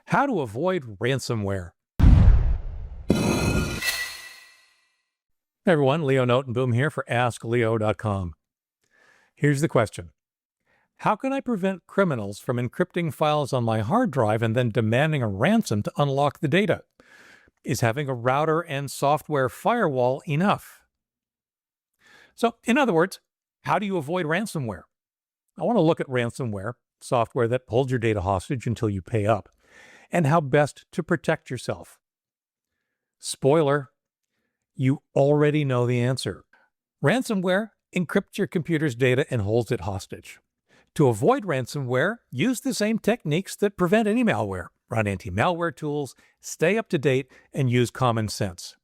How to avoid ransomware. Hey everyone, Leo Notenboom here for askleo.com. Here's the question. How can I prevent criminals from encrypting files on my hard drive and then demanding a ransom to unlock the data? Is having a router and software firewall enough? So, in other words, how do you avoid ransomware? I want to look at ransomware, software that holds your data hostage until you pay up, and how best to protect yourself. Spoiler, you already know the answer. Ransomware encrypts your computer's data and holds it hostage. To avoid ransomware, use the same techniques that prevent any malware. Run anti-malware tools, stay up to date, and use common sense.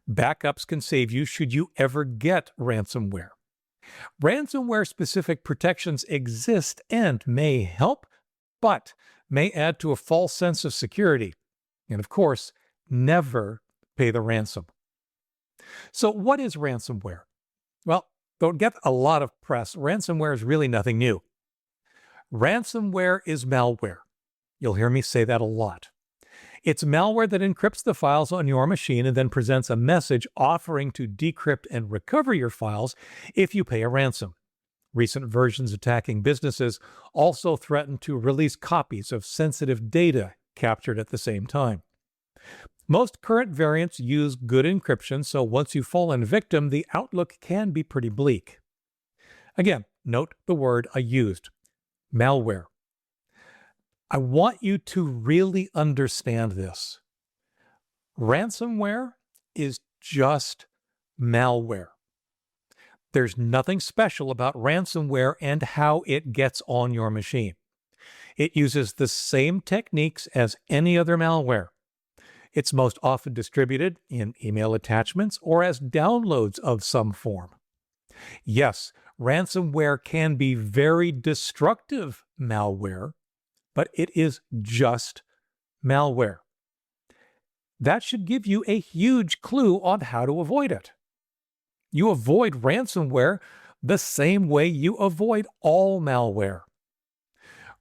Backups can save you should you ever get ransomware. Ransomware-specific protections exist and may help, but may add to a false sense of security. And of course, never pay the ransom. So what is ransomware? Well, though it gets a lot of press, ransomware is really nothing new. Ransomware is malware. You'll hear me say that a lot. It's malware that encrypts the files on your machine and then presents a message offering to decrypt and recover your files if you pay a ransom. Recent versions attacking businesses also threaten to release copies of sensitive data captured at the same time. Most current variants use good encryption, so once you fall in victim, the outlook can be pretty bleak. Again, note the word I used, malware. I want you to really understand this. Ransomware is just malware. There's nothing special about ransomware and how it gets on your machine. It uses the same techniques as any other malware. It's most often distributed in email attachments or as downloads of some form. Yes, ransomware can be very destructive malware, but it is just malware. That should give you a huge clue on how to avoid it. You avoid ransomware the same way you avoid all malware.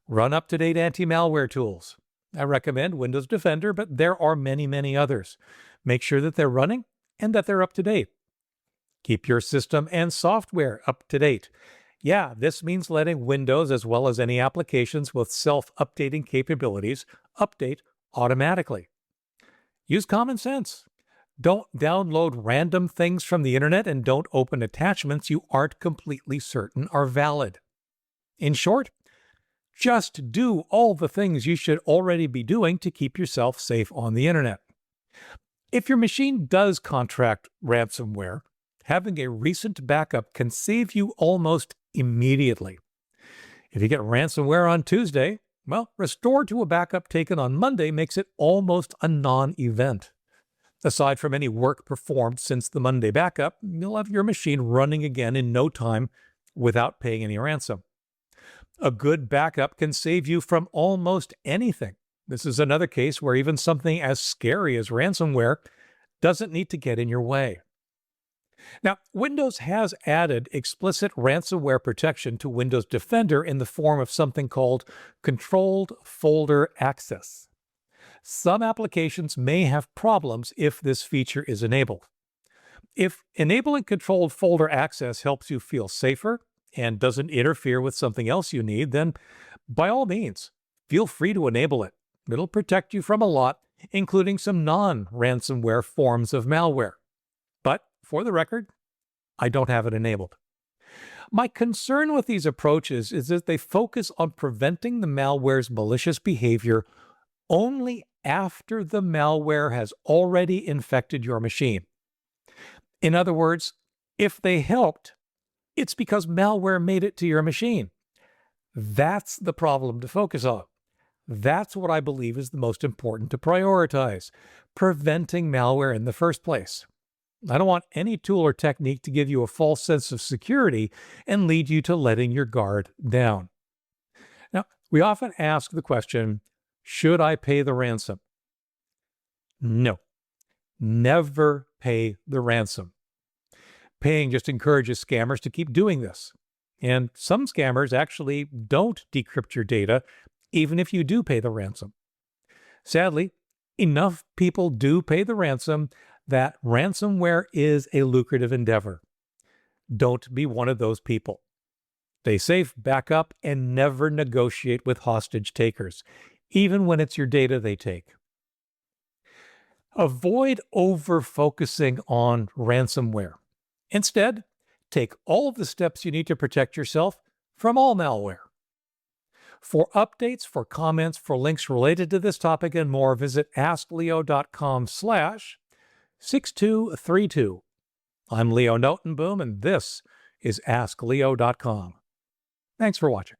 Run up-to-date anti-malware tools. I recommend Windows Defender, but there are many others. Make sure that they're running and that they're up to date. Keep your system and software up to date. Yeah, this means letting Windows as well as any applications with self-updating capabilities update automatically. Use common sense. Don't download random things from the internet and don't open attachments you aren't completely certain are valid. In short, just do all the things you should already be doing to keep yourself safe on the internet. If your machine does contract ransomware, having a recent backup can save you almost immediately. If you get ransomware on Tuesday, well, restore to a backup taken on Monday makes it almost a non-event. Aside from any work performed since the Monday backup, you'll have your machine running again in no time without paying any ransom. A good backup can save you from almost anything. This is another case where even something as scary as ransomware doesn't need to get in your way. Now, Windows has added explicit ransomware protection to Windows Defender in the form of something called controlled folder access. Some applications may have problems if this feature is enabled. If enabling controlled folder access helps you feel safer and doesn't interfere with something else you need, then by all means, feel free to enable it. It'll protect you from a lot, including some non-ransomware forms of malware. But for the record, I don't have it enabled. My concern with these approaches is that they focus on preventing the malware's malicious behavior only after the malware has already infected your machine. In other words, if they helped, it's because malware made it to your machine. That's the problem to focus on. That's what I believe is the most important to prioritize, preventing malware in the first place. I don't want any tool or technique to give you a false sense of security and lead you to letting your guard down. Now, we often ask the question, should I pay the ransom? No, never pay the ransom. Paying just encourages scammers to keep doing this. And some scammers actually don't decrypt your data, even if you do pay the ransom. Sadly, enough people do pay the ransom that ransomware is a lucrative endeavor. Don't be one of those people. Stay safe, back up, and never negotiate with hostage takers, even when it's your data they take. Avoid over-focusing on ransomware. Instead, take all of the steps you need to protect yourself from all malware. For updates, for comments, for links related to this topic and more, visit askleo.com/6232. I'm Leo Notenboom, and this is askleo.com. Thanks for watching.